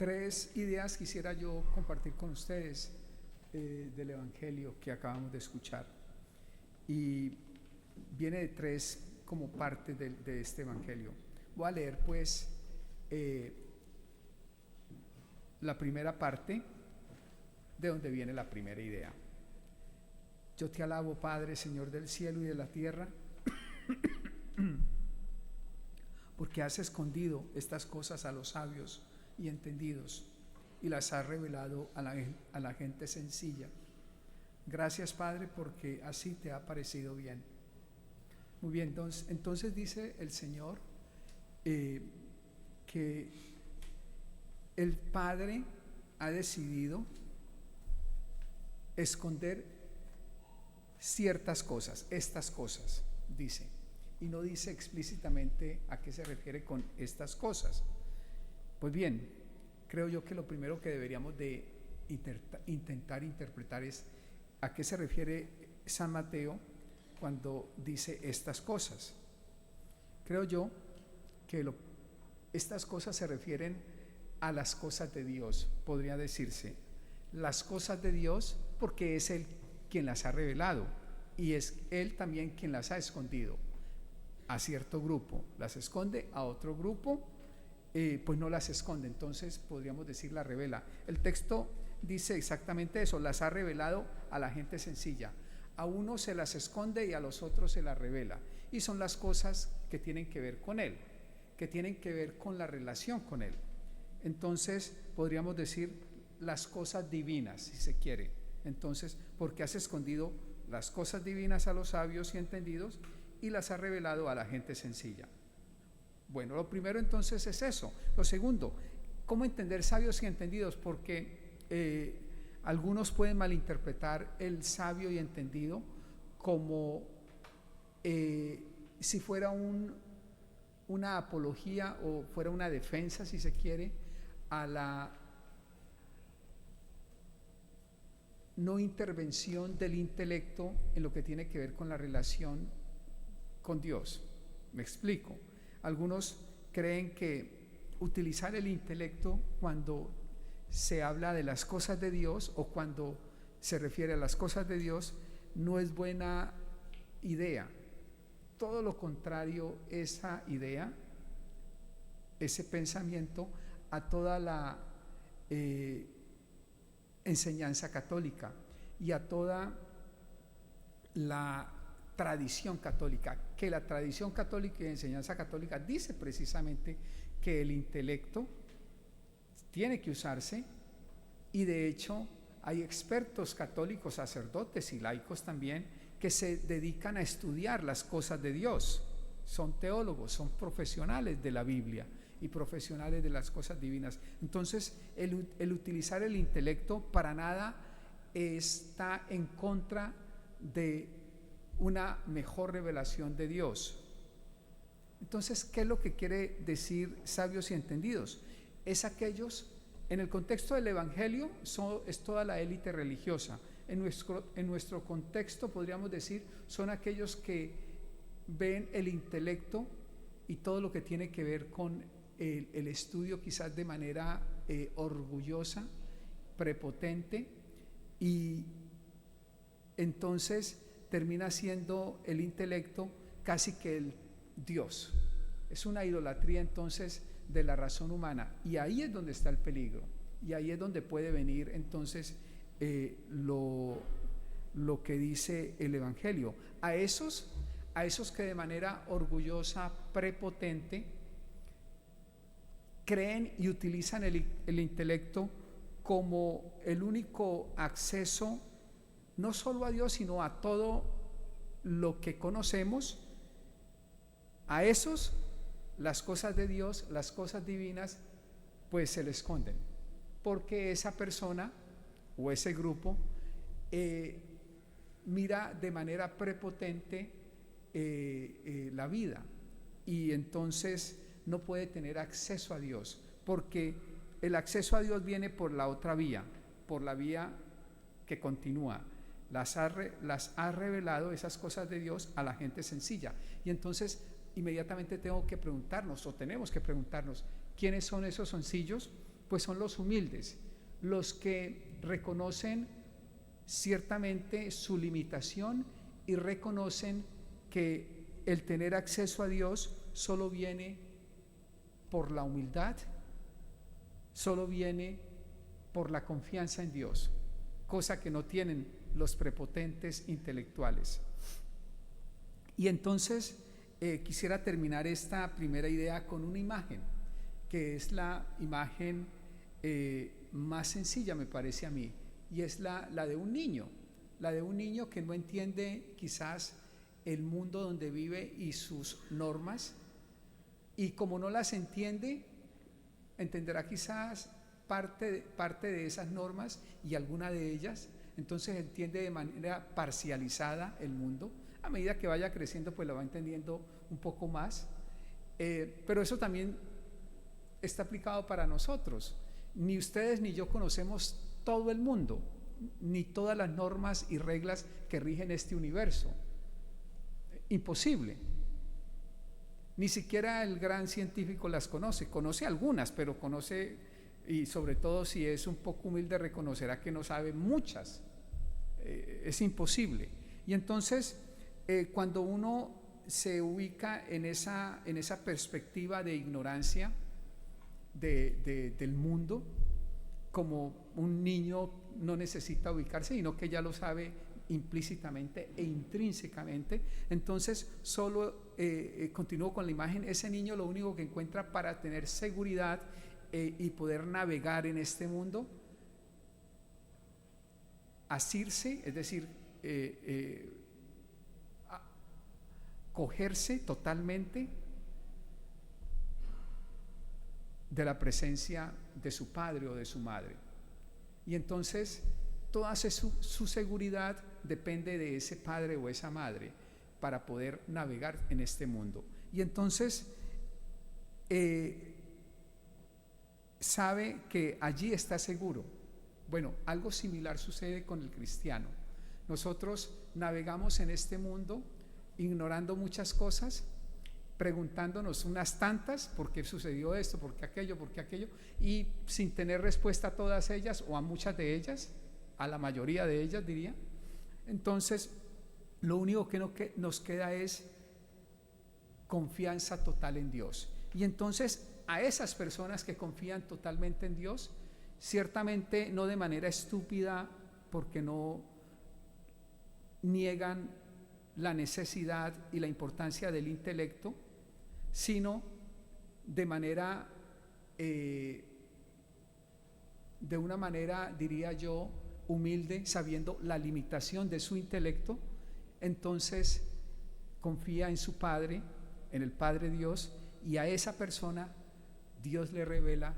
Tres ideas quisiera yo compartir con ustedes del Evangelio que acabamos de escuchar. Y viene de tres como parte de este Evangelio. Voy a leer pues la primera parte de donde viene la primera idea. Yo te alabo, Padre, Señor del cielo y de la tierra, porque has escondido estas cosas a los sabios y entendidos y las has revelado a la gente sencilla. Gracias, Padre, porque así te ha parecido bien. Muy bien, entonces dice el Señor que el Padre ha decidido esconder ciertas cosas, estas cosas, dice, y no dice explícitamente a qué se refiere con estas cosas. Pues bien, creo yo que lo primero que deberíamos de intentar interpretar es a qué se refiere San Mateo cuando dice estas cosas. Creo yo que estas cosas se refieren a las cosas de Dios, podría decirse. Las cosas de Dios porque es Él quien las ha revelado y es Él también quien las ha escondido. A cierto grupo las esconde, a otro grupo pues no las esconde, entonces podríamos decir las revela. El texto dice exactamente eso, las ha revelado a la gente sencilla. A unos se las esconde y a los otros se las revela. Y son las cosas que tienen que ver con Él, que tienen que ver con la relación con Él. Entonces podríamos decir las cosas divinas, si se quiere. Entonces, porque has escondido las cosas divinas a los sabios y entendidos y las has revelado a la gente sencilla. Bueno, lo primero entonces es eso. Lo segundo, ¿cómo entender sabios y entendidos? Porque algunos pueden malinterpretar el sabio y entendido como si fuera una apología o fuera una defensa, si se quiere, a la no intervención del intelecto en lo que tiene que ver con la relación con Dios. Me explico. Algunos creen que utilizar el intelecto cuando se habla de las cosas de Dios o cuando se refiere a las cosas de Dios no es buena idea. Todo lo contrario, esa idea, ese pensamiento, a toda la enseñanza católica y a toda la tradición católica, que la tradición católica y enseñanza católica dice precisamente que el intelecto tiene que usarse, y de hecho hay expertos católicos, sacerdotes y laicos también que se dedican a estudiar las cosas de Dios, son teólogos, son profesionales de la Biblia y profesionales de las cosas divinas. Entonces el utilizar el intelecto para nada está en contra de una mejor revelación de Dios. Entonces, ¿qué es lo que quiere decir sabios y entendidos? Es aquellos, en el contexto del Evangelio, es toda la élite religiosa. En nuestro contexto, podríamos decir, son aquellos que ven el intelecto y todo lo que tiene que ver con el estudio, quizás de manera orgullosa, prepotente, y entonces termina siendo el intelecto casi que el Dios. Es una idolatría entonces de la razón humana, y ahí es donde está el peligro, y ahí es donde puede venir entonces lo que dice el Evangelio. A esos que de manera orgullosa, prepotente, creen y utilizan el intelecto como el único acceso no solo a Dios, sino a todo lo que conocemos. A esos, las cosas de Dios, las cosas divinas, pues se le esconden, porque esa persona o ese grupo mira de manera prepotente la vida, y entonces no puede tener acceso a Dios, porque el acceso a Dios viene por la otra vía, por la vía que continúa. Las ha revelado esas cosas de Dios a la gente sencilla, y entonces inmediatamente tenemos que preguntarnos, ¿quiénes son esos sencillos? Pues son los humildes, los que reconocen ciertamente su limitación y reconocen que el tener acceso a Dios solo viene por la humildad, solo viene por la confianza en Dios, cosa que no tienen los prepotentes intelectuales. Y entonces quisiera terminar esta primera idea con una imagen, que es la imagen más sencilla, me parece a mí, y es la de un niño, que no entiende quizás el mundo donde vive y sus normas, y como no las entiende, entenderá quizás parte de esas normas y alguna de ellas, entonces entiende de manera parcializada el mundo. A medida que vaya creciendo, pues lo va entendiendo un poco más, pero eso también está aplicado para nosotros. Ni ustedes ni yo conocemos todo el mundo, ni todas las normas y reglas que rigen este universo. Imposible. Ni siquiera el gran científico las conoce algunas, pero conoce, y sobre todo si es un poco humilde, reconocerá que no sabe muchas. Es imposible. Y entonces cuando uno se ubica en esa perspectiva de ignorancia del mundo, como un niño no necesita ubicarse, sino que ya lo sabe implícitamente e intrínsecamente, entonces solo continúo con la imagen, ese niño lo único que encuentra para tener seguridad y poder navegar en este mundo, asirse, es decir, cogerse totalmente de la presencia de su padre o de su madre. Y entonces toda su seguridad depende de ese padre o esa madre para poder navegar en este mundo. Y entonces sabe que allí está seguro. Bueno, algo similar sucede con el cristiano. Nosotros navegamos en este mundo ignorando muchas cosas, preguntándonos unas tantas, ¿por qué sucedió esto? ¿Por qué aquello? Y sin tener respuesta a todas ellas o a muchas de ellas, a la mayoría de ellas diría. Entonces, lo único que nos queda es confianza total en Dios. Y entonces a esas personas que confían totalmente en Dios, ciertamente no de manera estúpida, porque no niegan la necesidad y la importancia del intelecto, sino de manera, de una manera, diría yo, humilde, sabiendo la limitación de su intelecto, entonces confía en su Padre, en el Padre Dios, y a esa persona Dios le revela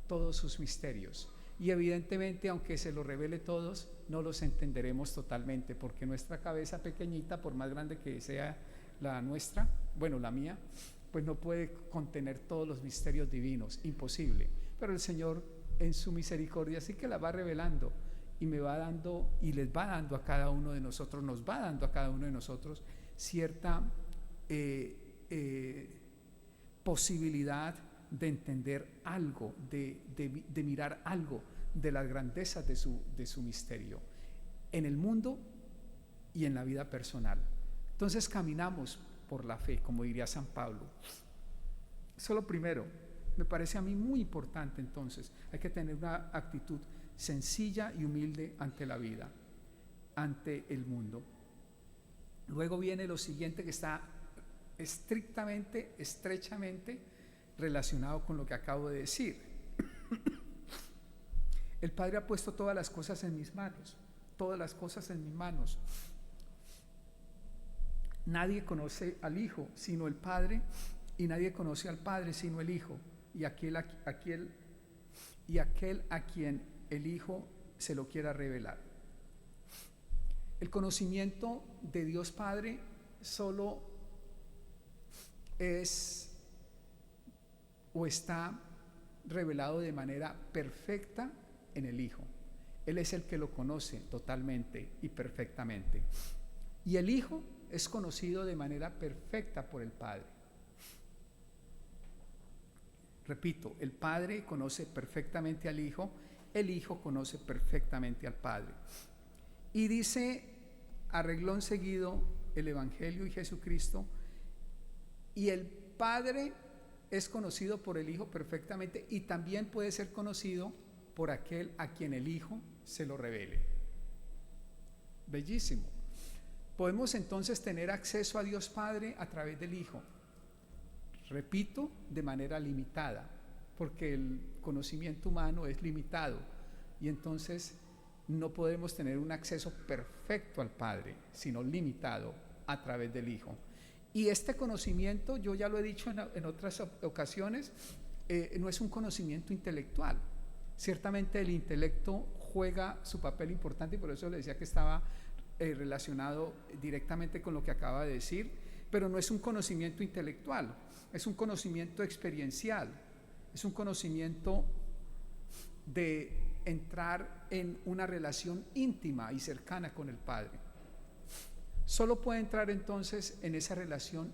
todos sus misterios. Y evidentemente, aunque se los revele todos, no los entenderemos totalmente, porque nuestra cabeza pequeñita, por más grande que sea la nuestra, bueno, la mía, pues no puede contener todos los misterios divinos, imposible. Pero el Señor en su misericordia sí que la va revelando y me va dando y les va dando a cada uno de nosotros, nos va dando a cada uno de nosotros cierta posibilidad de entender algo, de mirar algo de las grandezas de su misterio en el mundo y en la vida personal. Entonces caminamos por la fe, como diría San Pablo. Eso es lo primero, me parece a mí muy importante. Entonces hay que tener una actitud sencilla y humilde ante la vida, ante el mundo. Luego viene lo siguiente, que está estrictamente, estrechamente relacionado con lo que acabo de decir. El Padre ha puesto todas las cosas en mis manos, todas las cosas en mis manos. Nadie conoce al Hijo sino el Padre, y nadie conoce al Padre sino el Hijo, y aquel a quien el Hijo se lo quiera revelar. El conocimiento de Dios Padre solo es o está revelado de manera perfecta en el Hijo. Él es el que lo conoce totalmente y perfectamente. Y el Hijo es conocido de manera perfecta por el Padre. Repito, el Padre conoce perfectamente al Hijo, el Hijo conoce perfectamente al Padre. Y dice a renglón seguido el Evangelio y Jesucristo, y el Padre es conocido por el Hijo perfectamente y también puede ser conocido por aquel a quien el Hijo se lo revele. Bellísimo. Podemos entonces tener acceso a Dios Padre a través del Hijo. Repito, de manera limitada, porque el conocimiento humano es limitado y entonces no podemos tener un acceso perfecto al Padre, sino limitado a través del Hijo. Y este conocimiento, yo ya lo he dicho en otras ocasiones, no es un conocimiento intelectual. Ciertamente el intelecto juega su papel importante y por eso le decía que estaba relacionado directamente con lo que acaba de decir, pero no es un conocimiento intelectual, es un conocimiento experiencial, es un conocimiento de entrar en una relación íntima y cercana con el Padre. Solo puede entrar entonces en esa relación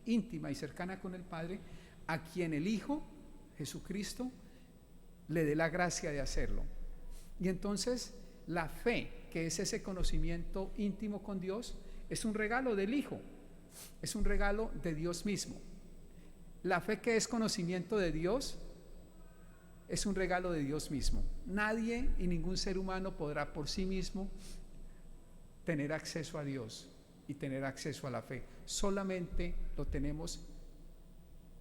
íntima y cercana con el Padre a quien el Hijo, Jesucristo, le dé la gracia de hacerlo. Y entonces la fe, que es ese conocimiento íntimo con Dios, es un regalo del Hijo, es un regalo de Dios mismo. La fe, que es conocimiento de Dios, es un regalo de Dios mismo. Nadie y ningún ser humano podrá por sí mismo tener acceso a Dios y tener acceso a la fe. Solamente lo tenemos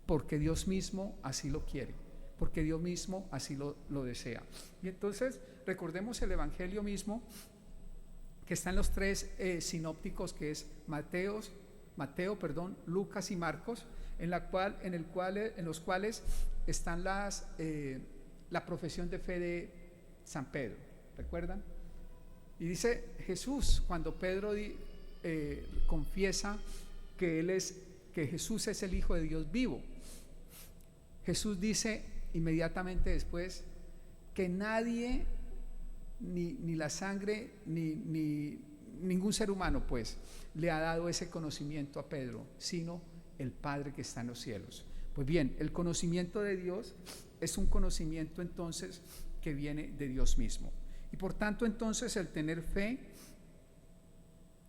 porque Dios mismo así lo quiere, porque Dios mismo así lo desea. Y entonces recordemos el Evangelio mismo que está en los tres sinópticos, que es Mateo, Lucas y Marcos, en los cuales están la profesión de fe de San Pedro. ¿Recuerdan? Y dice Jesús, cuando Pedro confiesa que Jesús es el Hijo de Dios vivo, Jesús dice inmediatamente después que nadie, ni la sangre, ni ningún ser humano pues le ha dado ese conocimiento a Pedro, sino el Padre que está en los cielos. Pues bien, el conocimiento de Dios es un conocimiento entonces que viene de Dios mismo. Y por tanto entonces el tener fe,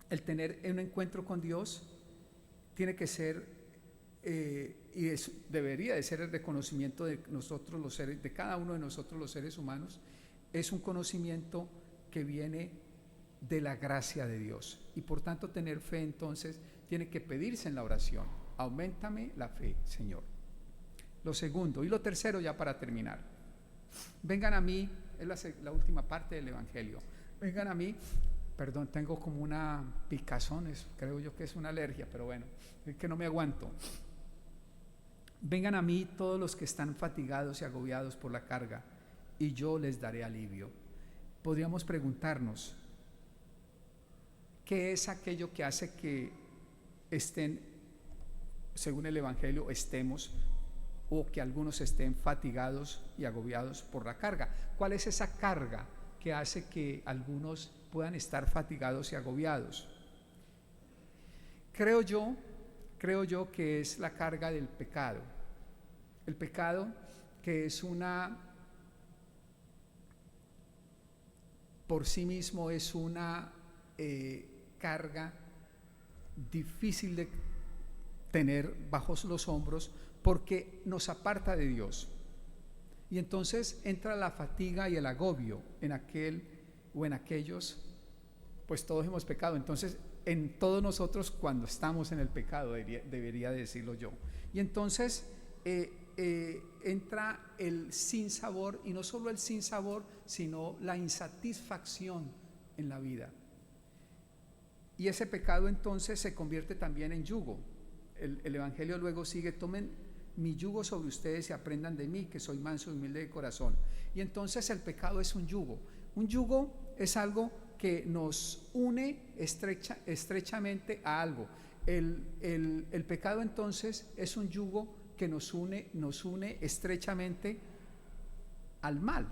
el tener un encuentro con Dios, tiene que ser debería de ser el reconocimiento de nosotros los seres, de cada uno de nosotros los seres humanos. Es un conocimiento que viene de la gracia de Dios y por tanto tener fe entonces tiene que pedirse en la oración: auméntame la fe, Señor. Lo segundo y lo tercero, ya para terminar: vengan a mí, es la última parte del Evangelio. Vengan a mí, perdón, tengo como una picazón, creo yo que es una alergia, pero bueno, es que no me aguanto. Vengan a mí todos los que están fatigados y agobiados por la carga, y yo les daré alivio. Podríamos preguntarnos, ¿qué es aquello que hace que estén, según el Evangelio, estemos, o que algunos estén fatigados y agobiados por la carga? ¿Cuál es esa carga que hace que algunos puedan estar fatigados y agobiados? Creo yo que es la carga del pecado. El pecado, que es por sí mismo es una carga difícil de tener bajo los hombros, porque nos aparta de Dios. Y entonces entra la fatiga y el agobio en aquel o en aquellos, pues todos hemos pecado. Entonces en todos nosotros, cuando estamos en el pecado, debería decirlo yo. Y entonces entra el sinsabor, y no solo el sinsabor, sino la insatisfacción en la vida. Y ese pecado entonces se convierte también en yugo. El Evangelio luego sigue: tomen mi yugo sobre ustedes y aprendan de mí, que soy manso y humilde de corazón. Y entonces el pecado es un yugo. Un yugo es algo que nos une estrechamente a algo. El pecado entonces es un yugo que nos une estrechamente al mal.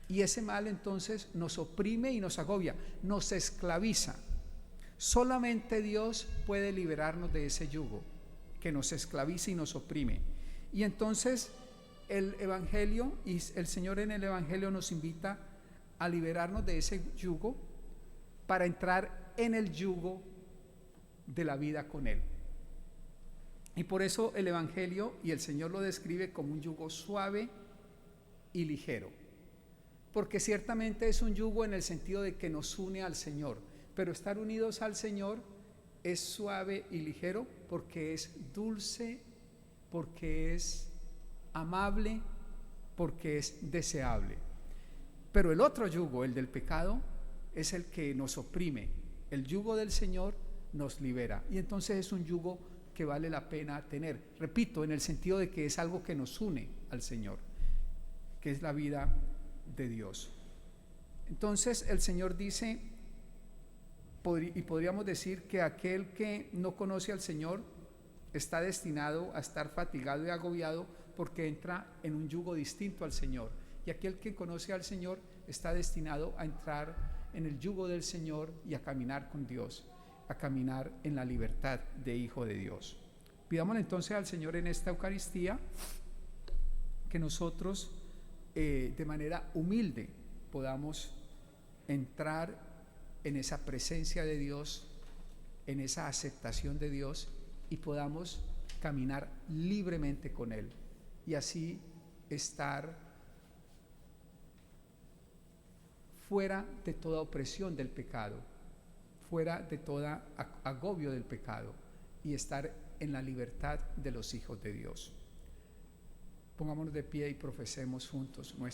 Y ese mal entonces nos oprime y nos agobia, nos esclaviza. Solamente Dios puede liberarnos de ese yugo que nos esclaviza y nos oprime. Y entonces el Evangelio y el Señor en el Evangelio nos invita a liberarnos de ese yugo para entrar en el yugo de la vida con Él. Y por eso el Evangelio y el Señor lo describe como un yugo suave y ligero, porque ciertamente es un yugo en el sentido de que nos une al Señor, pero estar unidos al Señor es suave y ligero porque es dulce, porque es amable, porque es deseable. Pero el otro yugo, el del pecado, es el que nos oprime. El yugo del Señor nos libera, y entonces es un yugo que vale la pena tener, repito, en el sentido de que es algo que nos une al Señor, que es la vida de Dios. Entonces el Señor dice, y podríamos decir que aquel que no conoce al Señor está destinado a estar fatigado y agobiado porque entra en un yugo distinto al Señor, y aquel que conoce al Señor está destinado a entrar en el yugo del Señor y a caminar con Dios, a caminar en la libertad de hijo de Dios. Pidámosle entonces al Señor en esta Eucaristía que nosotros de manera humilde podamos entrar en esa presencia de Dios, en esa aceptación de Dios, y podamos caminar libremente con Él, y así estar fuera de toda opresión del pecado, fuera de todo agobio del pecado, y estar en la libertad de los hijos de Dios. Pongámonos de pie y profesemos juntos nuestra